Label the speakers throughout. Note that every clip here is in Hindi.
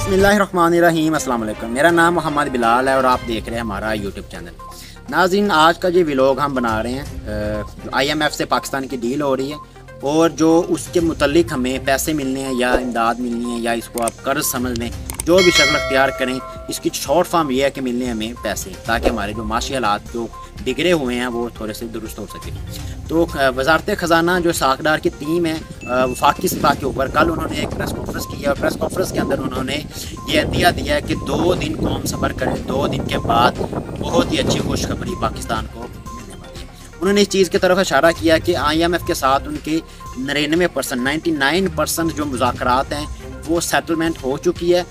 Speaker 1: बिस्मिल्लाहिर्रहमानिर्रहीम अस्सलाम वालेकुम। मेरा नाम मोहम्मद बिलाल है और आप देख रहे हैं हमारा यूट्यूब चैनल। नाज़रीन, आज का ये व्लॉग हम बना रहे हैं। IMF से पाकिस्तान की डील हो रही है और जो उसके मुतल्लिक हमें पैसे मिलने हैं या इमदाद मिलनी है या इसको आप कर्ज समझ लें, जो भी शक्ल अख्तियार करें, इसकी शॉर्ट फॉर्म ये है कि मिलने हमें पैसे, ताकि हमारे जो माशी हालात जो बिगड़े हुए हैं वो थोड़े से दुरुस्त हो सके। तो वजारत ख़जाना जो साकडार की टीम है वफाकी सिफा के ऊपर, कल उन्होंने एक प्रेस कॉन्फ्रेंस की है और प्रेस कॉन्फ्रेंस के अंदर उन्होंने ये दिया है कि 2 दिन कौम सब्र करें, 2 दिन के बाद बहुत ही अच्छी खुशखबरी पाकिस्तान को मिलने वाली है। उन्होंने इस चीज़ की तरफ इशारा किया कि IMF के साथ उनके 99% जो मुज़ाकरात हैं वो सेटलमेंट हो चुकी है।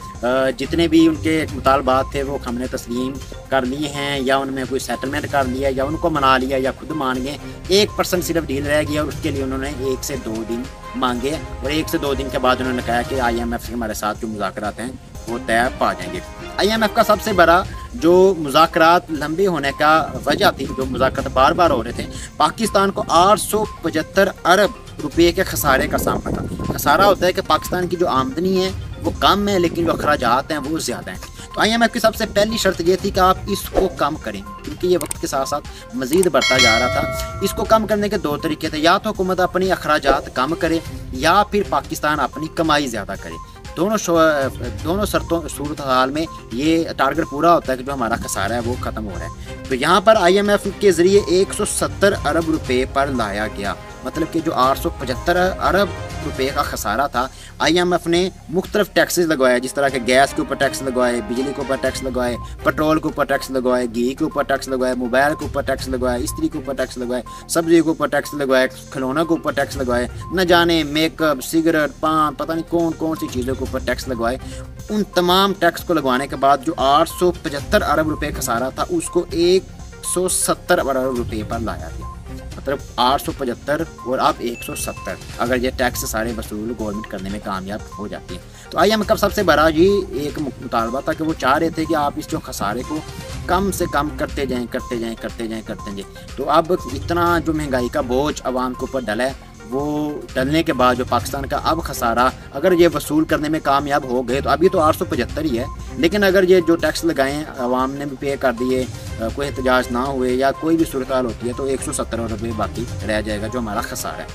Speaker 1: जितने भी उनके मुतालबात थे वो हमने तस्लीम कर लिए हैं या उनमें कोई सेटलमेंट कर लिया या उनको मना लिया या खुद मान गए। 1% सिर्फ डील रह गया और उसके लिए उन्होंने 1 से 2 दिन मांगे और 1 से 2 दिन के बाद उन्होंने कहा कि IMF से हमारे साथ जो मुज़ाकरात हैं वो तय पा जाएंगे। IMF का सबसे बड़ा जो मुज़ाकरात लंबे होने का वजह थी, जो मुज़ाकरात बार बार हो रहे थे, पाकिस्तान को 875 अरब रुपये के खसारे का सामना था। खसारा होता है कि पाकिस्तान की जो आमदनी है वो कम है लेकिन जो अखराजात हैं वो ज़्यादा हैं। तो IMF की सबसे पहली शर्त ये थी कि आप इसको कम करें, क्योंकि ये वक्त के साथ साथ मज़ीद बढ़ता जा रहा था। इसको कम करने के 2 तरीके थे, या तो हुकूमत अपनी अखराजात कम करे या फिर पाकिस्तान अपनी कमाई ज़्यादा करे। दोनों सूरत हाल में ये टारगेट पूरा होता है कि जो हमारा खसारा है वो ख़त्म हो रहा है। तो यहाँ पर IMF के ज़रिए 170 अरब रुपये पर लाया गया, मतलब कि जो 875 अरब रुपये का खसारा था, IMF ने मुख्तलिफ टैक्सेस लगवाए, जिस तरह के गैस के ऊपर टैक्स लगवाए, बिजली के ऊपर टैक्स लगवाए, पेट्रोल के ऊपर टैक्स लगवाए, घी के ऊपर टैक्स लगवाए, मोबाइल के ऊपर टैक्स लगवाए, इस्त्री के ऊपर टैक्स लगवाए, सब्जी के ऊपर टैक्स लगवाए, खिलौनों के ऊपर टैक्स लगवाए, न जाने मेकअप, सिगरेट, पान, पता नहीं कौन कौन सी चीज़ों के ऊपर टैक्स लगवाए। उन तमाम टैक्स को लगवाने के बाद जो 875 अरब रुपये खसारा था उसको 170 अरब रुपये पर लाया गया, मतलब 875 और अब 170, अगर ये टैक्स सारे वसूल गवर्नमेंट करने में कामयाब हो जाती है। तो IMF का सबसे बड़ा ये एक मुतालबा था कि वो चाह रहे थे कि आप इस जो खसारे को कम से कम करते जाएं। तो अब इतना जो महंगाई का बोझ आवाम के ऊपर डला है, वो डलने के बाद जो पाकिस्तान का अब खसारा, अगर ये वसूल करने में कामयाब हो गए तो अभी तो 875 ही है, लेकिन अगर ये जो टैक्स लगाएं आवाम ने भी पे कर दिए, कोई एहतजाज ना हुए या कोई भी सूरत हाल होती है, तो 170 रुपये बाकी रह जाएगा जो हमारा खसारा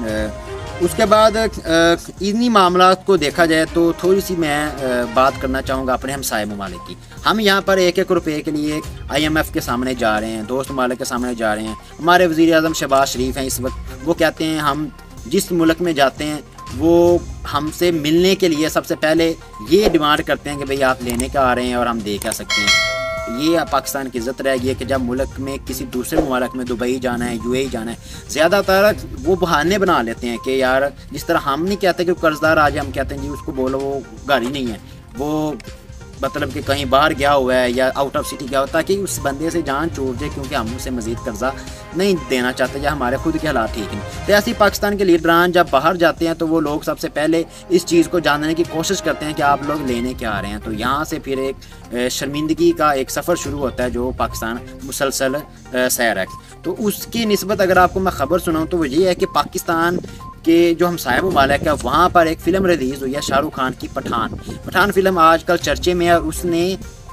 Speaker 1: है। उसके बाद इन्हीं मामलात को देखा जाए तो थोड़ी सी मैं बात करना चाहूँगा अपने हमसाये ममालिक की। हम यहाँ पर 1-1 रुपये के लिए IMF के सामने जा रहे हैं, दोस्त ममालिक के सामने जा रहे हैं। हमारे वज़ीर आज़म शहबाज शरीफ हैं इस वक्त, वो कहते हैं हम जिस मुल्क में जाते हैं वो हमसे मिलने के लिए सबसे पहले ये डिमांड करते हैं कि भाई आप लेने का आ रहे हैं और हम दे क्या सकते हैं। ये पाकिस्तान की इज़्ज़त रह गई है कि जब मुल्क में किसी दूसरे मुल्क में दुबई जाना है, UAE जाना है, ज़्यादातर वो बहाने बना लेते हैं कि यार जिस तरह हम नहीं कहते कि कर्जदार आ जाए, हम कहते हैं जी उसको बोलो वो घर ही नहीं है, वो मतलब कि कहीं बाहर गया हुआ है या आउट ऑफ सिटी गया हुआ, ताकि उस बंदे से जान छूट जाए, क्योंकि हम उसे मज़ीद कर्जा नहीं देना चाहते या हमारे खुद के हालात ठीक नहीं। तो ऐसे ही पाकिस्तान के लीडरान जब बाहर जाते हैं तो वो लोग सबसे पहले इस चीज़ को जानने की कोशिश करते हैं कि आप लोग लेने क्या आ रहे हैं। तो यहाँ से फिर एक शर्मिंदगी का एक सफ़र शुरू होता है जो पाकिस्तान मुसलसल सैर है। तो उसकी निस्बत अगर आपको मैं ख़बर सुनाऊँ तो वो ये है कि पाकिस्तान के जो हमसाये ममालिक है वहाँ पर एक फ़िल्म रिलीज़ हुई है शाहरुख खान की, पठान फ़िल्म आजकल चर्चे में है। और उसने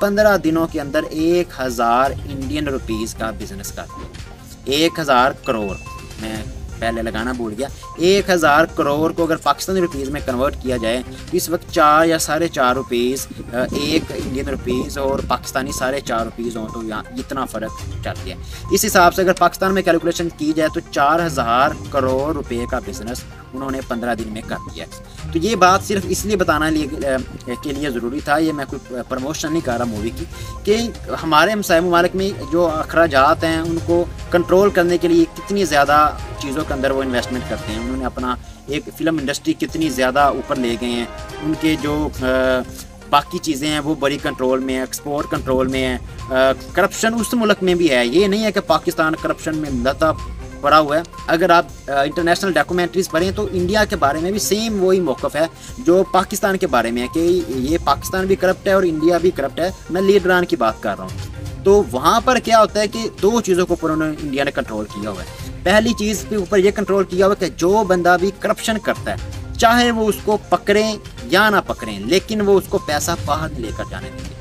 Speaker 1: 15 दिनों के अंदर 1000 इंडियन रुपीज़ का बिज़नेस कर दिया। 1000 करोड़, मैं पहले लगाना भूल गया। 1000 करोड़ को अगर पाकिस्तानी रुपीज़ में कन्वर्ट किया जाए तो इस वक्त 4 या 4.5 रुपीज़ एक इंडियन रुपीज़ और पाकिस्तानी 4.5 रुपीज़ हों तो यहाँ इतना फ़र्क चल गया। इस हिसाब से अगर पाकिस्तान में कैलकुलेशन की जाए तो 4000 करोड़ रुपए का बिज़नेस उन्होंने 15 दिन में कर दिया। तो ये बात सिर्फ इसलिए बताना के लिए ज़रूरी था, ये मैं कोई प्रमोशन नहीं कर रहा मूवी की, कि हमारे हमसाये ममालिक में जो अखराजात हैं उनको कंट्रोल करने के लिए कितनी ज़्यादा चीज़ों के अंदर वो इन्वेस्टमेंट करते हैं। उन्होंने अपना एक फ़िल्म इंडस्ट्री कितनी ज़्यादा ऊपर ले गए हैं, उनके जो बाकी चीज़ें हैं वो बड़ी कंट्रोल में है, एक्सपोर्ट कंट्रोल में है, करप्शन उस मुल्क में भी है। ये नहीं है कि पाकिस्तान करप्शन में लता पड़ा हुआ है। अगर आप इंटरनेशनल डॉक्यूमेंट्रीज़ पढ़ें तो इंडिया के बारे में भी सेम वही मौक़िफ़ है जो पाकिस्तान के बारे में है कि ये पाकिस्तान भी करप्ट है और इंडिया भी करप्ट है। मैं लीडरान की बात कर रहा हूँ। तो वहाँ पर क्या होता है कि 2 चीज़ों के ऊपर उन्होंने इंडिया ने कंट्रोल किया हुआ है। पहली चीज़ के ऊपर ये कंट्रोल किया हुआ है कि जो बंदा भी करप्शन करता है चाहे वो उसको पकड़ें या ना पकड़ें, लेकिन वो उसको पैसा बाहर नहीं लेकर जाने देंगे।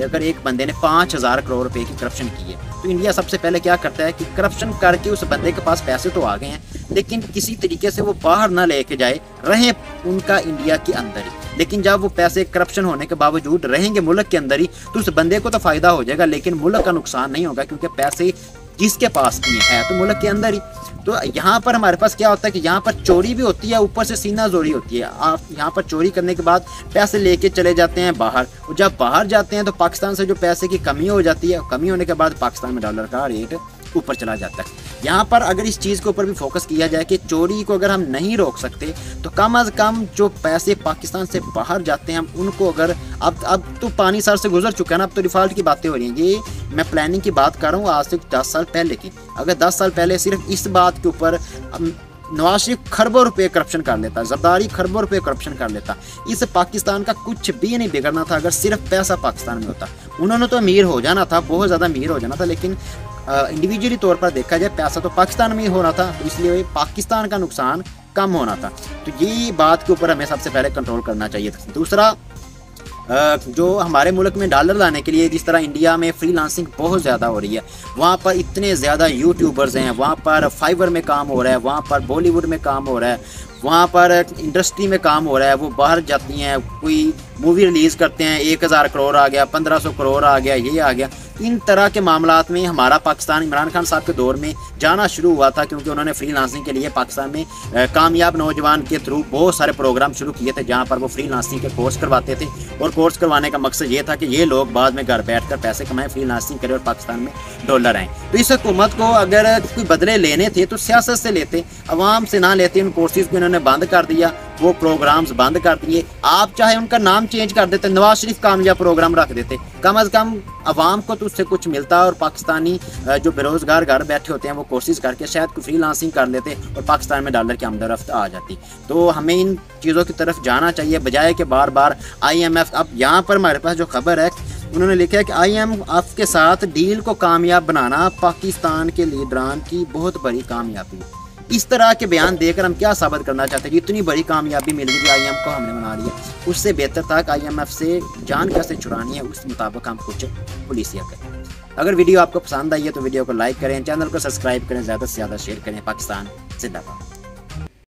Speaker 1: अगर एक बंदे ने 5,000 करोड़ रुपए की करप्शन की है तो इंडिया सबसे पहले क्या करता है कि करप्शन करके उस बंदे के पास पैसे तो आ गए हैं, लेकिन किसी तरीके से वो बाहर ना लेके जाए, रहे उनका इंडिया के अंदर ही। लेकिन जब वो पैसे करप्शन होने के बावजूद रहेंगे मुल्क के अंदर ही, तो उस बंदे को तो फायदा हो जाएगा, लेकिन मुल्क का नुकसान नहीं होगा, क्योंकि पैसे जिसके पास नहीं है तो मुल्क के अंदर ही। तो यहाँ पर हमारे पास क्या होता है कि यहाँ पर चोरी भी होती है, ऊपर से सीना जोरी होती है। आप यहाँ पर चोरी करने के बाद पैसे लेके चले जाते हैं बाहर, और जब बाहर जाते हैं तो पाकिस्तान से जो पैसे की कमी हो जाती है, कमी होने के बाद पाकिस्तान में डॉलर का रेट ऊपर चला जाता है। यहाँ पर अगर इस चीज़ के ऊपर भी फोकस किया जाए कि चोरी को अगर हम नहीं रोक सकते तो कम अज़ कम जो पैसे पाकिस्तान से बाहर जाते हैं हम उनको अगर अब तो पानी सर से गुजर चुका है ना, अब तो डिफ़ॉल्ट की बातें हो रही हैं। ये मैं प्लानिंग की बात कर रहा हूँ आज से 10 साल पहले की। अगर 10 साल पहले सिर्फ इस बात के ऊपर नवाज शरीफ खरबों रुपए करप्शन कर लेता, जरदारी खरबों रुपए करप्शन कर लेता, इस पाकिस्तान का कुछ भी नहीं बिगड़ना था अगर सिर्फ पैसा पाकिस्तान में होता। उन्होंने तो अमीर हो जाना था, बहुत ज़्यादा अमीर हो जाना था, लेकिन इंडिविजुअली तौर पर देखा जाए पैसा तो पाकिस्तान में ही होना था, तो इसलिए पाकिस्तान का नुकसान कम होना था। तो ये बात के ऊपर हमें सबसे पहले कंट्रोल करना चाहिए था। दूसरा, जो हमारे मुल्क में डॉलर लाने के लिए जिस तरह इंडिया में फ्रीलांसिंग बहुत ज़्यादा हो रही है, वहाँ पर इतने ज़्यादा यूट्यूबर्स हैं, वहाँ पर फाइवर में काम हो रहा है, वहाँ पर बॉलीवुड में काम हो रहा है, वहाँ पर इंडस्ट्री में काम हो रहा है, वो बाहर जाती हैं, कोई मूवी रिलीज़ करते हैं, 1,000 करोड़ आ गया, 1,500 करोड़ आ गया, ये आ गया। इन तरह के मामलात में हमारा पाकिस्तान इमरान खान साहब के दौर में जाना शुरू हुआ था, क्योंकि उन्होंने फ्रीलांसिंग के लिए पाकिस्तान में कामयाब नौजवान के थ्रू बहुत सारे प्रोग्राम शुरू किए थे, जहाँ पर वो फ्रीलांसिंग के कोर्स करवाते थे। और कोर्स करवाने का मकसद ये था कि ये लोग बाद में घर बैठ कर पैसे कमाएं, फ्रीलांसिंग करें और पाकिस्तान में डॉलर आएँ। तो इस हुकूमत को अगर कोई बदले लेने थे तो सियासत से लेते, अवाम से ना लेते। उन कोर्सेज को इन्होंने बंद कर दिया, वो प्रोग्राम्स बंद कर दिए। आप चाहे उनका नाम चेंज कर देते, नवाज शरीफ कामयाब प्रोग्राम रख देते, कम अज़ कम अवाम को तो उससे कुछ मिलता। और पाकिस्तानी जो बेरोज़गार घर बैठे होते हैं वो कोशिश करके शायद कोई फ्रीलांसिंग कर लेते और पाकिस्तान में डॉलर की आमदरफ्त आ जाती। तो हमें इन चीज़ों की तरफ जाना चाहिए, बजाय कि बार बार IMF। अब यहाँ पर हमारे पास जो खबर है, उन्होंने लिखा है कि IMF के साथ डील को कामयाब बनाना पाकिस्तान के लीडरान की बहुत बड़ी कामयाबी है। इस तरह के बयान देकर हम क्या साबित करना चाहते हैं कि इतनी बड़ी कामयाबी मिल गई IMF को, हमने बना लिया। उससे बेहतर था कि IMF से जान कैसे छुड़ानी है उस मुताबिक हम कुछ पॉलिसियाँ करें। अगर वीडियो आपको पसंद आई है तो वीडियो को लाइक करें, चैनल को सब्सक्राइब करें, ज़्यादा से ज़्यादा शेयर करें। पाकिस्तान जिंदाबाद।